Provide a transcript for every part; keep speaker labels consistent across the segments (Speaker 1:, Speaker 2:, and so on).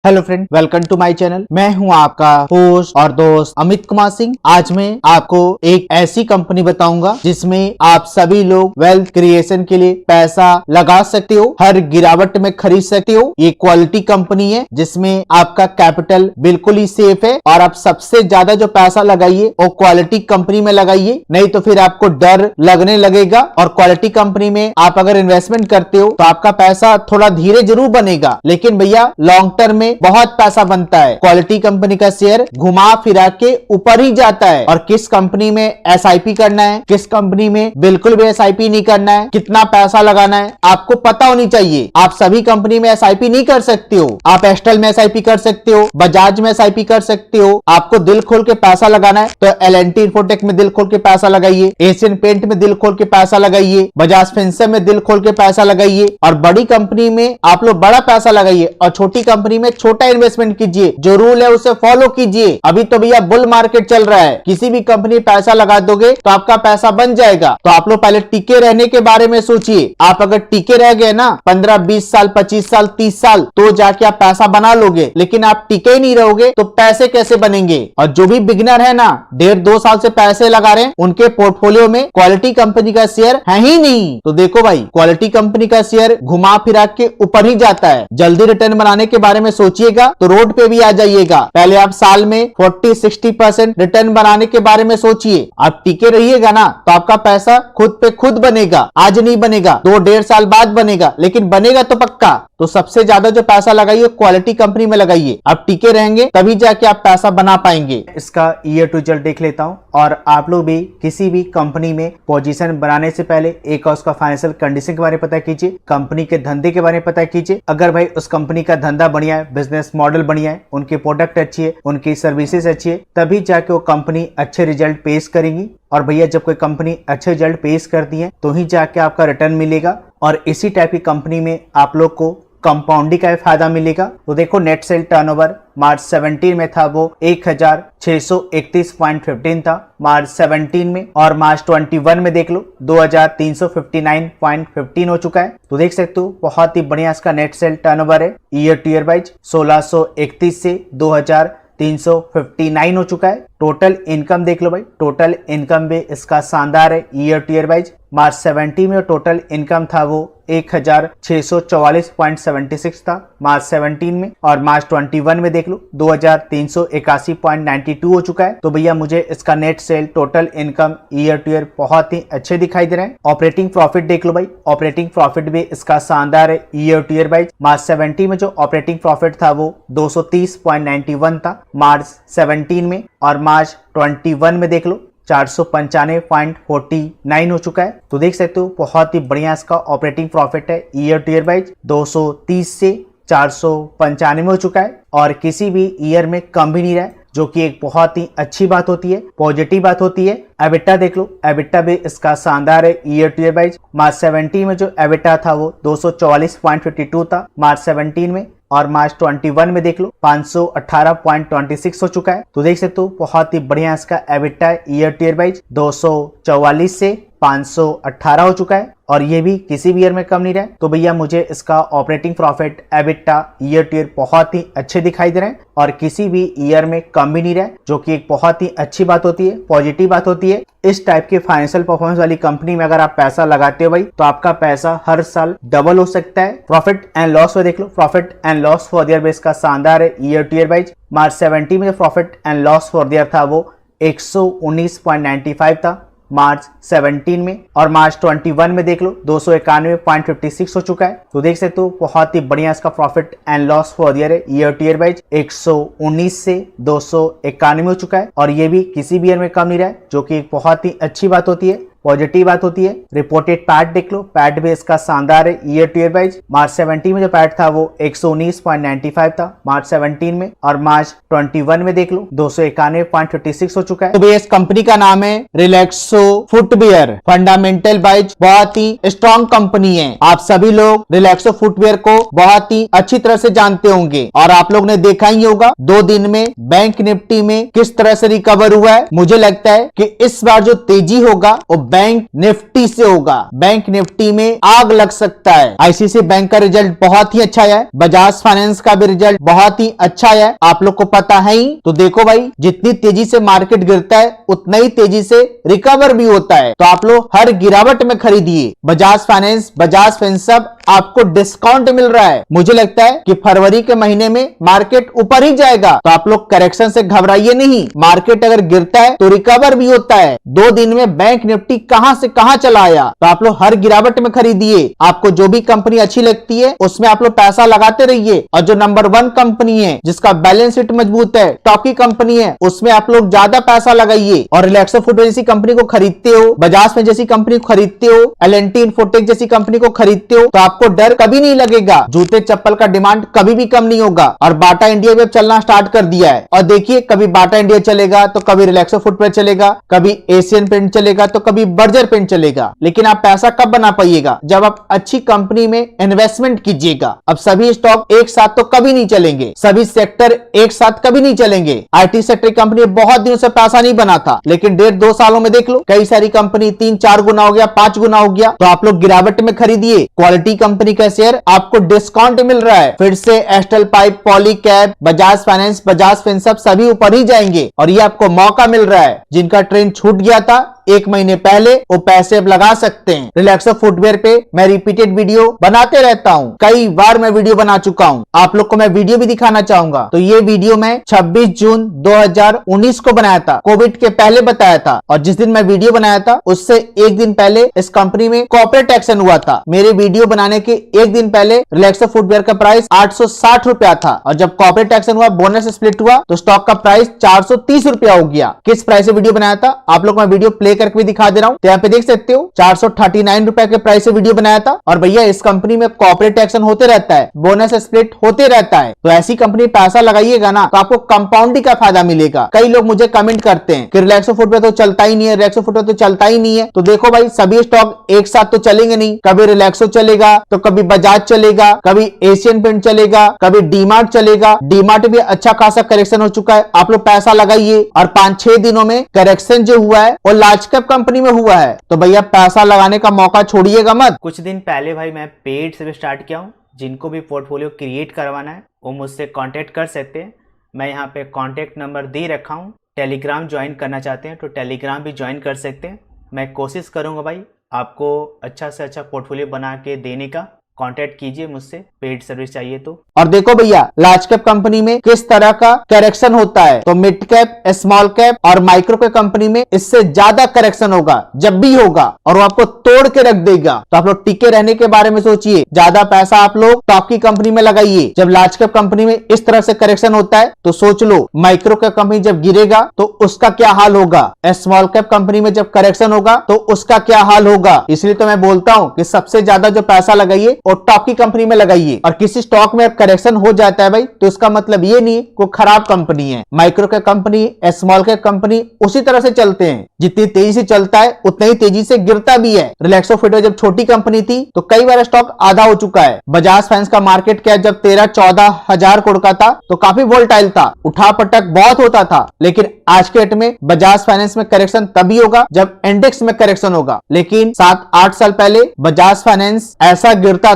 Speaker 1: Hello friend, welcome to my channel. मैं हूं आपका होस्ट और दोस्त अमित कुमार सिंह। आज मैं आपको एक ऐसी कंपनी बताऊंगा जिसमें आप सभी लोग वेल्थ क्रिएशन के लिए पैसा लगा सकते हो, हर गिरावट में खरीद सकते हो। ये क्वालिटी कंपनी है जिसमें आपका कैपिटल बिल्कुल ही सेफ है और आप सबसे ज्यादा जो पैसा लगाइए वो क्वालिटी कंपनी में लगाइए, नहीं तो फिर आपको डर लगने लगेगा। और क्वालिटी कंपनी में आप अगर इन्वेस्टमेंट करते हो तो आपका पैसा थोड़ा धीरे जरूर बनेगा, लेकिन भैया लॉन्ग टर्म में बहुत पैसा बनता है। क्वालिटी कंपनी का शेयर घुमा फिरा के ऊपर ही जाता है। और किस कंपनी में एसआईपी करना है, किस कंपनी में बिल्कुल भी एसआईपी नहीं करना है, कितना पैसा लगाना है, आपको पता होनी चाहिए। आप सभी कंपनी में एसआईपी नहीं कर सकते हो। आप एस्ट्रल में एसआईपी कर सकते हो, बजाज में एसआईपी कर सकते हो। आपको दिल खोल के पैसा लगाना है तो एल&टी इन्फोटेक में दिल खोल के पैसा लगाइए, एशियन पेंट में दिल खोल के पैसा लगाइए, बजाज फिनसर्व में दिल खोल के पैसा लगाइए। और बड़ी कंपनी में आप लोग बड़ा पैसा लगाइए और छोटी कंपनी में छोटा इन्वेस्टमेंट कीजिए। जो रूल है उसे फॉलो कीजिए। अभी तो भैया बुल मार्केट चल रहा है, किसी भी कंपनी पैसा लगा दोगे तो आपका पैसा बन जाएगा। तो आप लोग पहले टिके रहने के बारे में सोचिए। आप अगर टिके रह गए ना 15-20 साल, 25 साल, 30 साल, तो जाके आप पैसा बना लोगे। लेकिन आप टिके ही नहीं रहोगे तो पैसे कैसे बनेंगे। और जो भी बिगिनर है ना, 1.5-2 साल से पैसे लगा रहे हैं, उनके पोर्टफोलियो में क्वालिटी कंपनी का शेयर है ही नहीं। तो देखो भाई, क्वालिटी कंपनी का शेयर घुमा फिरा के ऊपर ही जाता है। जल्दी रिटर्न बनाने के बारे में सोचिएगा तो रोड पे भी आ जाइएगा। पहले आप साल में 40-60% रिटर्न बनाने के बारे में सोचिए। आप टिके रहिएगा ना तो आपका पैसा खुद पे खुद बनेगा। आज नहीं बनेगा, 2-1.5 साल बाद बनेगा, लेकिन बनेगा तो पक्का। तो सबसे ज्यादा जो पैसा लगाइए क्वालिटी कंपनी में लगाइए। आप टिके रहेंगे तभी जाके आप पैसा बना पाएंगे। इसका ईयर टू रिजल्ट देख लेता हूं। और आप लोग भी किसी भी कंपनी में पोजीशन बनाने से पहले एक और उसका फाइनेंशियल कंडीशन के बारे में पता कीजिए, कंपनी के धंधे के बारे में पता कीजिए। अगर भाई उस कंपनी का धंधा बढ़िया है, बिजनेस मॉडल बढ़िया है, उनके प्रोडक्ट अच्छी है, उनकी सर्विसेज अच्छी है, तभी जाके वो कंपनी अच्छे रिजल्ट पेश करेंगी। और भैया जब कोई कंपनी अच्छे रिजल्ट पेश करती है तो ही जाके आपका रिटर्न मिलेगा। और इसी टाइप की कंपनी में आप लोग को कंपाउंडिंग का फायदा मिलेगा। तो देखो, नेट सेल टर्नओवर मार्च 17 में था वो 1631.15 था मार्च 17 में। और मार्च 21 में देख लो 2359.15 हो चुका है। तो देख सकते हो बहुत ही बढ़िया इसका नेट सेल टर्नओवर है। ईयर टू ईयर वाइज 1631 से 2359 हो चुका है। टोटल इनकम देख लो भाई, टोटल इनकम भी इसका शानदार है। Year to year wise March 17 में टोटल इनकम था वो 1644.76 था मार्च 17 में। और मार्च 21 में देख लो 2381.92 हो चुका है। तो भैया मुझे इसका net cell total income year to year बहुत ही अच्छे दिखाई दे रहे हैं। ऑपरेटिंग प्रॉफिट देख लो भाई, ऑपरेटिंग प्रॉफिट भी इसका शानदार है। Year to year wise March 17 में जो ऑपरेटिंग प्रॉफिट था वो 230.91 था मार्च 17 में। और मार्च 21 में देख लो 495.49 हो चुका है। तो देख सकते हो बहुत ही बढ़िया इसका ऑपरेटिंग प्रॉफिट है। ईयर टू ईयर वाइज 230 से 495 हो चुका है और किसी भी ईयर में कम भी नहीं रहा है, जो कि एक बहुत ही अच्छी बात होती है, पॉजिटिव बात होती है। एबिटा देख लो, एबिटा भी इसका शानदार है। Year to year wise March 17 में जो एबिटा था वो 244.52 था मार्च 17 में। और मार्च 21 में देख लो 518.26 हो चुका है। तो देख सकते हो बहुत ही बढ़िया इसका एबिटा है। ईयर टू ईयर वाइज 244 से 518 हो चुका है और ये भी किसी भी ईयर में कम नहीं रहा है। तो भैया मुझे इसका operating profit EBITDA year to year बहुत ही अच्छे दिखाई दे रहे हैं और किसी भी ईयर में कम भी नहीं रहा है, जो कि एक बहुत ही अच्छी बात होती है, पॉजिटिव बात होती है। इस टाइप के फाइनेंशियल परफॉर्मेंस वाली कंपनी में अगर आप पैसा लगाते हो भाई तो आपका पैसा हर साल डबल हो सकता है। प्रॉफिट एंड लॉस में देख लो, profit and loss for the year base का शानदार है। Year to year wise March 17 में जो profit and loss for the year था वो 119.95 था मार्च 17 में। और मार्च 21 में देख लो 291.56 हो चुका है। तो देख सकते हो बहुत ही बढ़िया इसका profit and loss for the year है। ईयर टू ईयर वाइज 119 से 291 हो चुका है और ये भी किसी भी ईयर में कम नहीं रहा है, जो कि एक बहुत ही अच्छी बात होती है, पॉजिटिव बात होती है। रिपोर्टेड पैट देख लो, पैट भी इसका शानदार है। Year to year wise March 17 में जो पैट था वो 119.95 था मार्च 17 में। और मार्च 21 में देख लो 291.56 हो चुका है। तो भैया इस कंपनी का नाम है रिलैक्सो फुटवियर। फंडामेंटल वाइज बहुत ही स्ट्रॉन्ग कंपनी है। आप सभी लोग रिलैक्सो फुटवियर को बहुत ही अच्छी तरह से जानते होंगे और आप लोग ने देखा ही होगा 2 दिन में बैंक निफ्टी में किस तरह से रिकवर हुआ है। मुझे लगता है कि इस बार जो तेजी होगा वो बैंक निफ्टी से होगा। बैंक निफ्टी में आग लग सकता है। आईसीआईसीआई बैंक का रिजल्ट बहुत ही अच्छा है, बजाज फाइनेंस का भी रिजल्ट बहुत ही अच्छा है, आप लोग को पता है ही। तो देखो भाई, जितनी तेजी से मार्केट गिरता है उतना ही तेजी से रिकवर भी होता है। तो आप लोग हर गिरावट में खरीदिए बजाज फाइनेंस, बजाज फिनसर्व, आपको डिस्काउंट मिल रहा है। मुझे लगता है कि फरवरी के महीने में मार्केट ऊपर ही जाएगा, तो आप लोग करेक्शन से घबराइए नहीं। मार्केट अगर गिरता है तो रिकवर भी होता है। 2 दिन में बैंक निफ्टी कहां से कहां चला आया, तो आप लोग हर गिरावट में खरीदिए। आपको जो भी कंपनी अच्छी लगती है उसमें आप लोग पैसा लगाते रहिए, और जो नंबर 1 कंपनी है, जिसका बैलेंस शीट मजबूत है, टॉप की कंपनी है, उसमें आप लोग ज्यादा पैसा लगाइए। और रिलैक्सो फुटवेयर जैसी कंपनी को खरीदते हो, बजाज में जैसी कंपनी को खरीदते हो, एल&टी इन्फोटेक जैसी कंपनी को खरीदते हो, तो आपको डर कभी नहीं लगेगा। जूते चप्पल का डिमांड कभी भी कम नहीं होगा। और बाटा इंडिया भी अब चलना स्टार्ट कर दिया है। और देखिए, कभी बाटा इंडिया चलेगा तो कभी रिलैक्सो फुटवेयर चलेगा, कभी एशियन पेंट चलेगा तो कभी बर्जर पेंट चलेगा। लेकिन आप पैसा कब बना पाइएगा? जब आप अच्छी कंपनी में इन्वेस्टमेंट कीजिएगा। अब सभी स्टॉक एक साथ तो कभी नहीं चलेंगे, सभी सेक्टर एक साथ कभी नहीं चलेंगे। आईटी सेक्टर कंपनी बहुत दिनों से पैसा नहीं बना था, लेकिन 1.5-2 सालों में देख लो, कई सारी कंपनी 3-4 गुना हो गया, 5 गुना हो गया। तो आप लोग गिरावट में खरीदिए। क्वालिटी कंपनी का शेयर आपको डिस्काउंट मिल रहा है। फिर से astral pipe, Polycab, Bajaj finance, Bajaj Finserv सभी ऊपर ही जाएंगे, और ये आपको मौका मिल रहा है। जिनका ट्रेंड छूट गया था 1 महीने पहले, वो पैसे अब लगा सकते हैं। रिलैक्सो फुटवेयर पे मैं रिपीटेड वीडियो बनाते रहता हूँ, कई बार मैं वीडियो बना चुका हूँ। आप लोग को मैं वीडियो भी दिखाना चाहूंगा। तो ये वीडियो मैं 26 जून 2019 को बनाया था, कोविड के पहले बताया था। और जिस दिन मैं वीडियो बनाया था उससे 1 दिन पहले इस कंपनी में कॉर्पोरेट एक्शन हुआ था। मेरे वीडियो बनाने के 1 दिन पहले रिलैक्सो फुटवेयर का प्राइस 860 रुपया था, और जब कॉर्पोरेट एक्शन हुआ, बोनस स्प्लिट हुआ, तो स्टॉक का प्राइस 430 रुपया हो गया। किस प्राइस से वीडियो बनाया था आप लोग, मैं वीडियो प्ले करके भी दिखा दे रहा हूं। तो यहाँ पे देख सकते हो 439 रुपए के प्राइस से वीडियो बनाया था। और भैया, इस कंपनी में कॉर्पोरेट एक्शन होते रहता है, बोनस स्प्लिट होते रहता है। तो ऐसी कंपनी पैसा लगाइएगा ना, तो आपको कंपाउंडिंग का फायदा मिलेगा। कई लोग मुझे कमेंट करते हैं कि रिलैक्सो फुटवेयर तो चलता ही नहीं है, रिलैक्सो फुटवेयर तो चलता ही नहीं है। तो देखो भाई, सभी स्टॉक एक साथ तो चलेंगे नहीं। कभी रिलैक्सो चलेगा तो कभी बजाज चलेगा, कभी एशियन पेंट चलेगा, कभी डीमार्ट चलेगा। डीमार्ट भी अच्छा खासा करेक्शन हो चुका है, आप लोग पैसा लगाइए। और 5-6 दिनों में करेक्शन जो हुआ है वो लार्ज कैप कंपनी में हुआ है। तो भैया, पैसा लगाने का मौका छोड़िएगा मत।
Speaker 2: कुछ दिन पहले भाई मैं पेड से भी स्टार्ट किया हूँ। जिनको भी पोर्टफोलियो क्रिएट करवाना है वो मुझसे कांटेक्ट कर सकते हैं। मैं यहाँ पे कांटेक्ट नंबर दे रखा हूँ। टेलीग्राम ज्वाइन करना चाहते हैं तो टेलीग्राम भी ज्वाइन कर सकते हैं। मैं कोशिश करूँगा भाई आपको अच्छा से अच्छा पोर्टफोलियो बना के देने का। कांटेक्ट कीजिए मुझसे, पेड सर्विस चाहिए तो।
Speaker 1: और देखो भैया, लार्ज कैप कंपनी में किस तरह का करेक्शन होता है, तो मिड कैप, स्मॉल कैप और माइक्रो कैप कंपनी में इससे ज्यादा करेक्शन होगा, जब भी होगा, और वो आपको तोड़ के रख देगा। तो आप लोग टिके रहने के बारे में सोचिए। ज्यादा पैसा आप लोग टॉप की कंपनी में लगाइए। जब लार्ज कैप कंपनी में इस तरह से करेक्शन होता है तो सोच लो, माइक्रो कैप कंपनी जब गिरेगा तो उसका क्या हाल होगा, स्मॉल कैप कंपनी में जब करेक्शन होगा तो उसका क्या हाल होगा। इसलिए तो मैं बोलता हूं कि सबसे ज्यादा जो पैसा लगाइए और टॉप की कंपनी में लगाइए। और किसी स्टॉक में करेक्शन हो जाता है भाई, तो इसका मतलब ये नहीं को खराब कंपनी है। Micro cap company, small cap company उसी तरह से चलते हैं। जितनी तेजी से चलता है उतना ही तेजी से गिरता भी है। रिलैक्सो फुटवेयर जब छोटी कंपनी थी तो कई बार स्टॉक आधा हो चुका है। बजाज फाइनेंस का मार्केट कैप जब 13-14 हजार करोड़ का था तो काफी वोलेटाइल था, उठा पटक बहुत होता था। लेकिन आज के डेट में बजाज फाइनेंस में करेक्शन तभी होगा जब इंडेक्स में करेक्शन होगा। लेकिन 7-8 साल पहले बजाज फाइनेंस ऐसा गिरता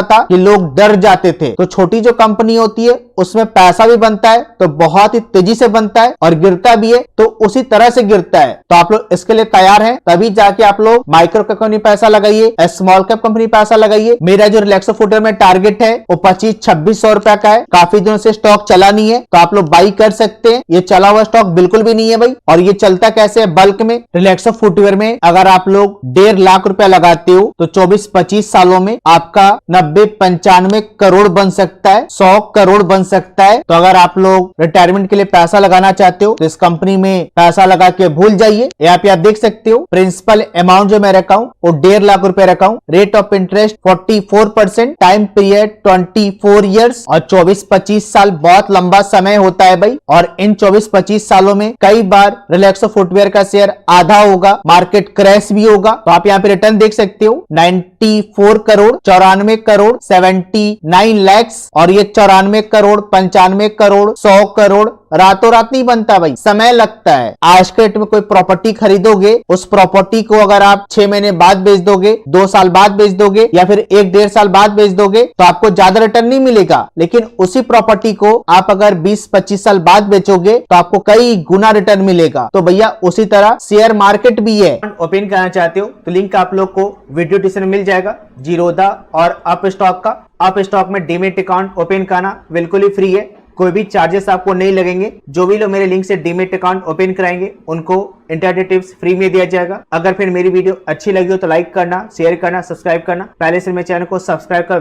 Speaker 1: था कि लोग डर जाते थे। तो छोटी जो कंपनी होती है उसमें पैसा भी बनता है तो बहुत ही तेजी से बनता है, और गिरता भी है तो उसी तरह से गिरता है। तो आप लोग इसके लिए तैयार हैं, तभी जाके आप लोग माइक्रो कैप कंपनी पैसा लगाइए, स्मॉल कैप कंपनी पैसा लगाइए। मेरा जो रिलैक्सो फुटवेयर में टारगेट है वो 25-2600 रुपया का है। काफी दिनों से स्टॉक चला नहीं है तो आप लोग बाई कर सकते हैं। ये चला हुआ स्टॉक बिल्कुल भी नहीं है भाई। और ये चलता कैसे है, बल्क में। रिलैक्सो फुटवेयर में अगर आप लोग 1.5 लाख रुपया लगाते हो तो 24-25 सालों में आपका 90-95 करोड़ बन सकता है, 100 करोड़ बन सकता है। तो अगर आप लोग रिटायरमेंट के लिए पैसा लगाना चाहते हो तो इस कंपनी में पैसा लगा के भूल जाइए। यहाँ पे आप देख सकते हो प्रिंसिपल अमाउंट जो मैं रखा हूँ वो 1.5 लाख रुपए रखा हूँ। Rate of interest 44%, time period 24 years, और 24-25 साल बहुत लंबा समय होता है भाई। और इन 24-25 सालों में कई बार रिलैक्सो फुटवेयर का शेयर आधा होगा, मार्केट क्रैश भी होगा। तो आप यहाँ पे रिटर्न देख सकते हो, 94 करोड़, 94 करोड़, 79 लाख, और ये 94 करोड़, 95 करोड़, 100 करोड़, रातों रात नहीं बनता भाई, समय लगता है। आज के डेट में कोई प्रॉपर्टी खरीदोगे, उस प्रॉपर्टी को अगर आप 6 महीने बाद बेच दोगे, 2 साल बाद बेच दोगे या फिर 1-1.5 साल बाद बेच दोगे तो आपको ज्यादा रिटर्न नहीं मिलेगा। लेकिन उसी प्रॉपर्टी को आप अगर 20-25 साल बाद बेचोगे तो आपको कई गुना रिटर्न मिलेगा। तो भैया उसी तरह शेयर मार्केट भी है।
Speaker 2: ओपन करना चाहते हो तो लिंक आप लोग को वीडियो डिस्क्रिप्शन में मिल जाएगा, जीरोधा और अप स्टॉक का। अप स्टॉक में डीमेट अकाउंट ओपन करना बिल्कुल ही फ्री है, कोई भी चार्जेस आपको नहीं लगेंगे। जो भी लोग मेरे लिंक से डीमेट अकाउंट ओपन कराएंगे उनको इंटरनेट टिप्स फ्री में दिया जाएगा। अगर फिर मेरी वीडियो अच्छी लगी हो तो लाइक करना, शेयर करना, सब्सक्राइब करना। पहले से मेरे चैनल को सब्सक्राइब कर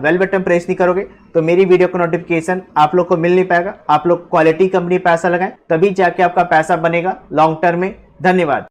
Speaker 2: बेल बटन प्रेस नहीं करोगे तो मेरी वीडियो का नोटिफिकेशन आप लोग को मिल नहीं पाएगा। आप लोग क्वालिटी कंपनी पैसा लगाएं तभी जाके आपका पैसा बनेगा लॉन्ग टर्म में। धन्यवाद।